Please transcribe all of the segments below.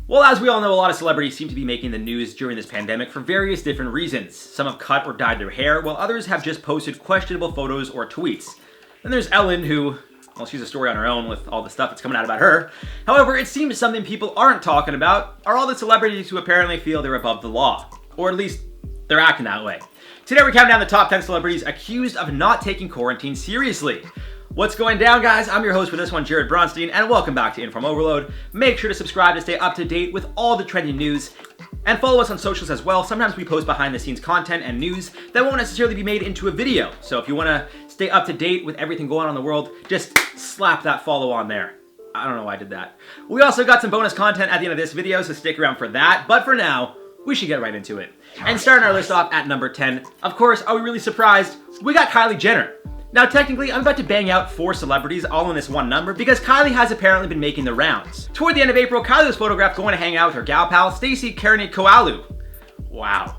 Well, as we all know, a lot of celebrities seem to be making the news during this pandemic for various different reasons. Some have cut or dyed their hair, while others have just posted questionable photos or tweets. Then there's Ellen, who, well, she's a story on her own with all the stuff that's coming out about her. However, it seems something people aren't talking about are all the celebrities who apparently feel they're above the law. Or at least, they're acting that way. Today we're counting down the top 10 celebrities accused of not taking quarantine seriously. What's going down, guys? I'm your host for this one, Jared Bronstein, and welcome back to InformOverload. Make sure to subscribe to stay up to date with all the trending news, and follow us on socials as well. Sometimes we post behind the scenes content and news that won't necessarily be made into a video. So if you want to stay up to date with everything going on in the world, just slap that follow on there. I don't know why I did that. We also got some bonus content at the end of this video, so stick around for that. But for now, we should get right into it. And starting our list off at number 10, of course, are we really surprised? We got Kylie Jenner. Now, technically, I'm about to bang out 4 celebrities all in this one number because Kylie has apparently been making the rounds. Toward the end of April, Kylie was photographed going to hang out with her gal pal, Stacey Koalu. Wow.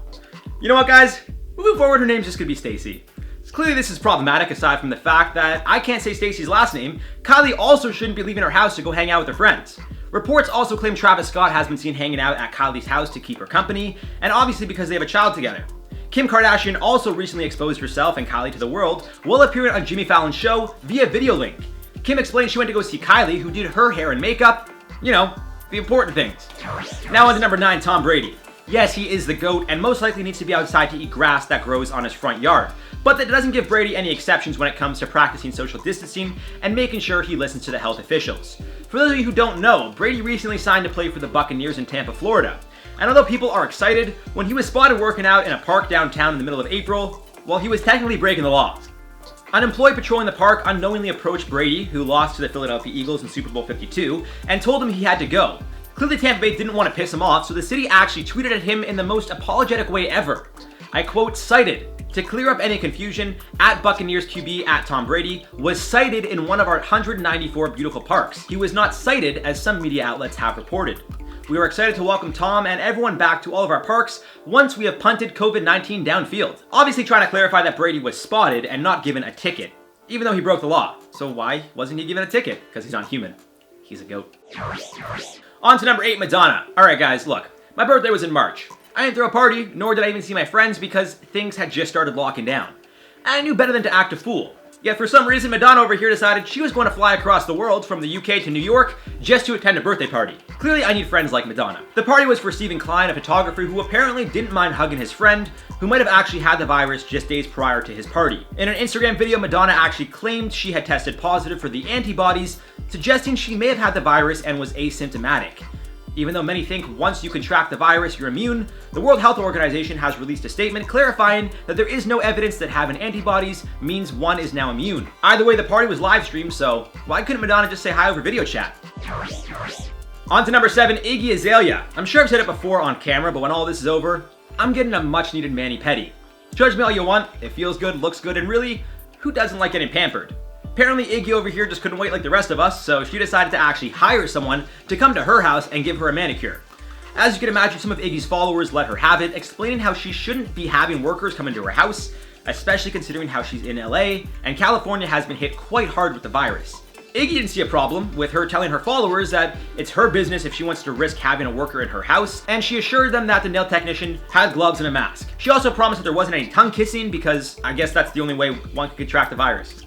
You know what, guys? Moving forward, her name's just gonna be Stacey. Clearly, this is problematic aside from the fact that I can't say Stacey's last name. Kylie also shouldn't be leaving her house to go hang out with her friends. Reports also claim Travis Scott has been seen hanging out at Kylie's house to keep her company, and obviously because they have a child together. Kim Kardashian also recently exposed herself and Kylie to the world while appearing on Jimmy Fallon's show via video link. Kim explained she went to go see Kylie, who did her hair and makeup, you know, the important things. Now on to number 9, Tom Brady. Yes, he is the GOAT and most likely needs to be outside to eat grass that grows on his front yard. But that doesn't give Brady any exceptions when it comes to practicing social distancing and making sure he listens to the health officials. For those of you who don't know, Brady recently signed to play for the Buccaneers in Tampa, Florida. And although people are excited, when he was spotted working out in a park downtown in the middle of April, well, he was technically breaking the law. An employee patrolling the park unknowingly approached Brady, who lost to the Philadelphia Eagles in Super Bowl 52, and told him he had to go. Clearly Tampa Bay didn't want to piss him off, so the city actually tweeted at him in the most apologetic way ever. I quote, cited, "To clear up any confusion, at Buccaneers QB at Tom Brady was sighted in one of our 194 beautiful parks. He was not cited as some media outlets have reported. We are excited to welcome Tom and everyone back to all of our parks once we have punted COVID-19 downfield." Obviously trying to clarify that Brady was spotted and not given a ticket, even though he broke the law. So why wasn't he given a ticket? Because he's not human. He's a goat. On to number 8, Madonna. Alright guys, look, my birthday was in March. I didn't throw a party, nor did I even see my friends because things had just started locking down. And I knew better than to act a fool. Yet for some reason, Madonna over here decided she was going to fly across the world from the UK to New York just to attend a birthday party. Clearly, I need friends like Madonna. The party was for Stephen Klein, a photographer who apparently didn't mind hugging his friend, who might have actually had the virus just days prior to his party. In an Instagram video, Madonna actually claimed she had tested positive for the antibodies, suggesting she may have had the virus and was asymptomatic. Even though many think once you contract the virus, you're immune, the World Health Organization has released a statement clarifying that there is no evidence that having antibodies means one is now immune. Either way, the party was live streamed, so why couldn't Madonna just say hi over video chat? On to number 7, Iggy Azalea. I'm sure I've said it before on camera, but when all this is over, I'm getting a much needed mani-pedi. Judge me all you want, it feels good, looks good, and really, who doesn't like getting pampered? Apparently Iggy over here just couldn't wait like the rest of us, so she decided to actually hire someone to come to her house and give her a manicure. As you can imagine, some of Iggy's followers let her have it, explaining how she shouldn't be having workers come into her house, especially considering how she's in LA, and California has been hit quite hard with the virus. Iggy didn't see a problem with her telling her followers that it's her business if she wants to risk having a worker in her house, and she assured them that the nail technician had gloves and a mask. She also promised that there wasn't any tongue kissing because I guess that's the only way one can contract the virus.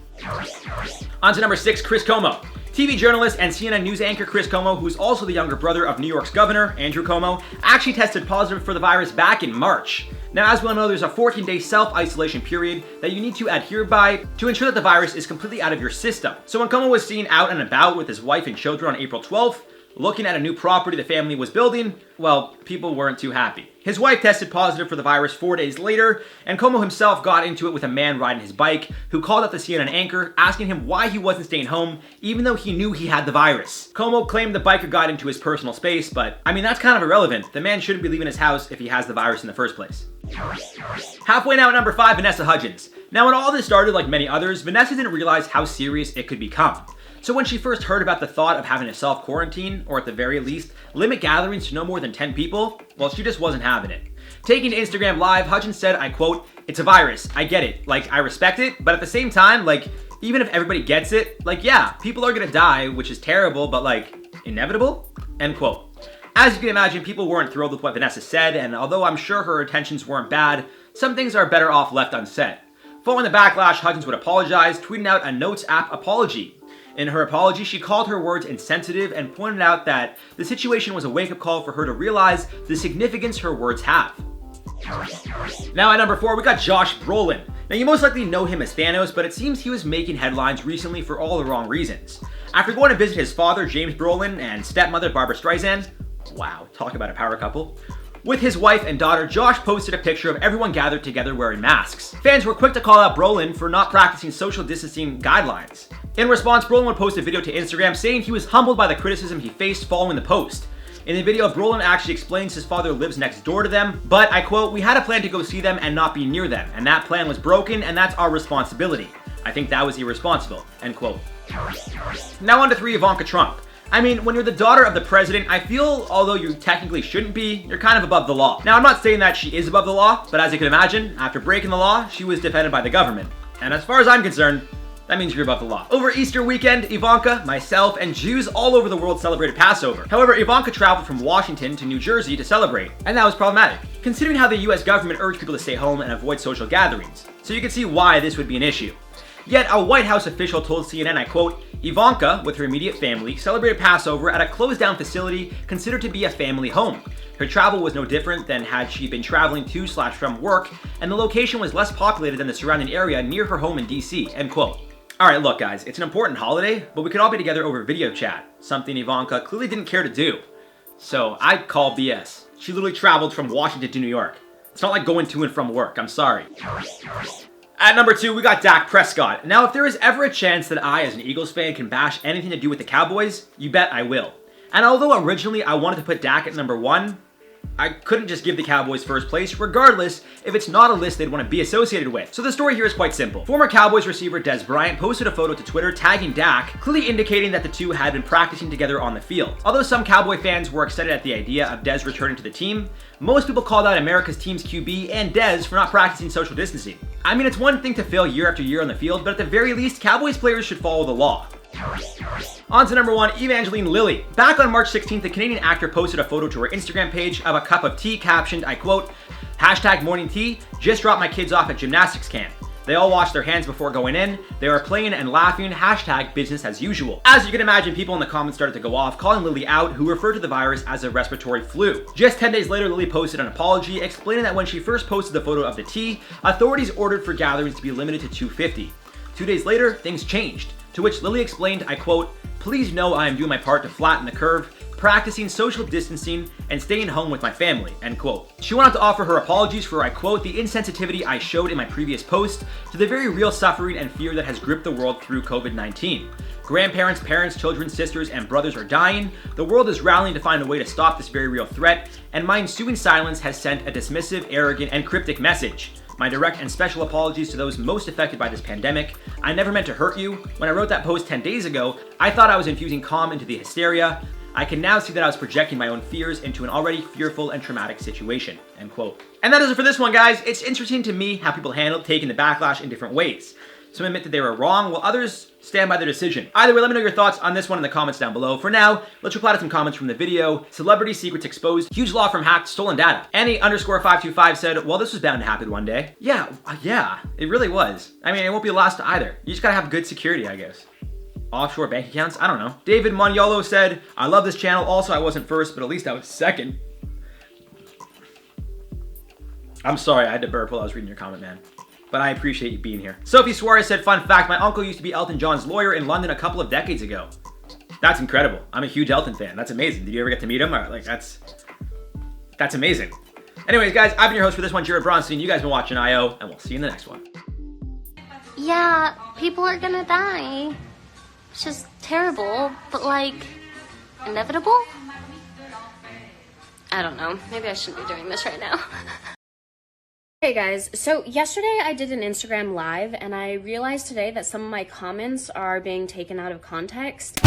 On to number 6, Chris Cuomo. TV journalist and CNN news anchor Chris Cuomo, who's also the younger brother of New York's governor, Andrew Cuomo, actually tested positive for the virus back in March. Now, as we all know, there's a 14-day self-isolation period that you need to adhere by to ensure that the virus is completely out of your system. So when Cuomo was seen out and about with his wife and children on April 12th, looking at a new property the family was building, well, people weren't too happy. His wife tested positive for the virus 4 days later, and Cuomo himself got into it with a man riding his bike who called out the CNN anchor, asking him why he wasn't staying home, even though he knew he had the virus. Cuomo claimed the biker got into his personal space, but I mean, that's kind of irrelevant. The man shouldn't be leaving his house if he has the virus in the first place. Halfway now at number 5, Vanessa Hudgens. Now, when all this started, like many others, Vanessa didn't realize how serious it could become. So when she first heard about the thought of having to self-quarantine, or at the very least, limit gatherings to no more than 10 people, well, she just wasn't having it. Taking to Instagram Live, Hudgens said, I quote, "It's a virus, I get it, like, I respect it, but at the same time, like, even if everybody gets it, like, yeah, people are gonna die, which is terrible, but like, inevitable?" End quote. As you can imagine, people weren't thrilled with what Vanessa said, and although I'm sure her intentions weren't bad, some things are better off left unsaid. Following the backlash, Hudgens would apologize, tweeting out a Notes app apology. In her apology, she called her words insensitive and pointed out that the situation was a wake-up call for her to realize the significance her words have. Now at number 4, we got Josh Brolin. Now you most likely know him as Thanos, but it seems he was making headlines recently for all the wrong reasons. After going to visit his father, James Brolin, and stepmother, Barbara Streisand, wow, talk about a power couple, with his wife and daughter, Josh posted a picture of everyone gathered together wearing masks. Fans were quick to call out Brolin for not practicing social distancing guidelines. In response, Brolin would post a video to Instagram saying he was humbled by the criticism he faced following the post. In the video, Brolin actually explains his father lives next door to them, but I quote, "We had a plan to go see them and not be near them, and that plan was broken, and that's our responsibility. I think that was irresponsible," end quote. Now on to 3, Ivanka Trump. I mean, when you're the daughter of the president, I feel, although you technically shouldn't be, you're kind of above the law. Now, I'm not saying that she is above the law, but as you can imagine, after breaking the law, she was defended by the government. And as far as I'm concerned, that means you're above the law. Over Easter weekend, Ivanka, myself, and Jews all over the world celebrated Passover. However, Ivanka traveled from Washington to New Jersey to celebrate, and that was problematic, considering how the US government urged people to stay home and avoid social gatherings. So you can see why this would be an issue. Yet, a White House official told CNN, I quote, "Ivanka, with her immediate family, celebrated Passover at a closed-down facility considered to be a family home. Her travel was no different than had she been traveling to/from work, and the location was less populated than the surrounding area near her home in DC," end quote. Alright, look guys, it's an important holiday, but we could all be together over video chat, something Ivanka clearly didn't care to do. So, I'd call BS. She literally traveled from Washington to New York. It's not like going to and from work, I'm sorry. At number 2, we got Dak Prescott. Now, if there is ever a chance that I, as an Eagles fan, can bash anything to do with the Cowboys, you bet I will. And although originally I wanted to put Dak at number 1, I couldn't just give the Cowboys first place, regardless if it's not a list they'd want to be associated with. So the story here is quite simple. Former Cowboys receiver Dez Bryant posted a photo to Twitter tagging Dak, clearly indicating that the two had been practicing together on the field. Although some Cowboy fans were excited at the idea of Dez returning to the team, most people called out America's team's QB and Dez for not practicing social distancing. I mean, it's one thing to fail year after year on the field, but at the very least, Cowboys players should follow the law. On to number 1, Evangeline Lilly. Back on March 16th, the Canadian actor posted a photo to her Instagram page of a cup of tea captioned, I quote, "Hashtag morning tea, just dropped my kids off at gymnastics camp. They all wash their hands before going in. They are playing and laughing, hashtag business as usual." As you can imagine, people in the comments started to go off, calling Lilly out, who referred to the virus as a respiratory flu. Just 10 days later, Lilly posted an apology, explaining that when she first posted the photo of the tea, authorities ordered for gatherings to be limited to 250. 2 days later, things changed. To which Lilly explained, I quote, "Please know I am doing my part to flatten the curve, practicing social distancing, and staying home with my family," end quote. She went on to offer her apologies for, I quote, "the insensitivity I showed in my previous post to the very real suffering and fear that has gripped the world through COVID-19. Grandparents, parents, children, sisters, and brothers are dying. The world is rallying to find a way to stop this very real threat, and my ensuing silence has sent a dismissive, arrogant, and cryptic message. My direct and special apologies to those most affected by this pandemic. I never meant to hurt you. When I wrote that post 10 days ago, I thought I was infusing calm into the hysteria. I can now see that I was projecting my own fears into an already fearful and traumatic situation," end quote. And that does it for this one, guys. It's interesting to me how people handle taking the backlash in different ways. Some admit that they were wrong, while others stand by their decision. Either way, let me know your thoughts on this one in the comments down below. For now, let's reply to some comments from the video. Celebrity secrets exposed. Huge law firm hacked stolen data. Annie_525 said, "Well, this was bound to happen one day." Yeah, it really was. I mean, it won't be the last either. You just gotta have good security, I guess. Offshore bank accounts? I don't know. David Moniolo said, "I love this channel. Also, I wasn't first, but at least I was second." I'm sorry, I had to burp while I was reading your comment, man. But I appreciate you being here. Sophie Suarez said, "Fun fact, my uncle used to be Elton John's lawyer in London a couple of decades ago." That's incredible. I'm a huge Elton fan. That's amazing. Did you ever get to meet him? Or, like, that's amazing. Anyways, guys, I've been your host for this one, Jared Bronstein. You guys been watching I.O., and we'll see you in the next one. Yeah, people are gonna die. It's just terrible, but like, inevitable? I don't know. Maybe I shouldn't be doing this right now. Hey guys, so yesterday I did an Instagram live and I realized today that some of my comments are being taken out of context.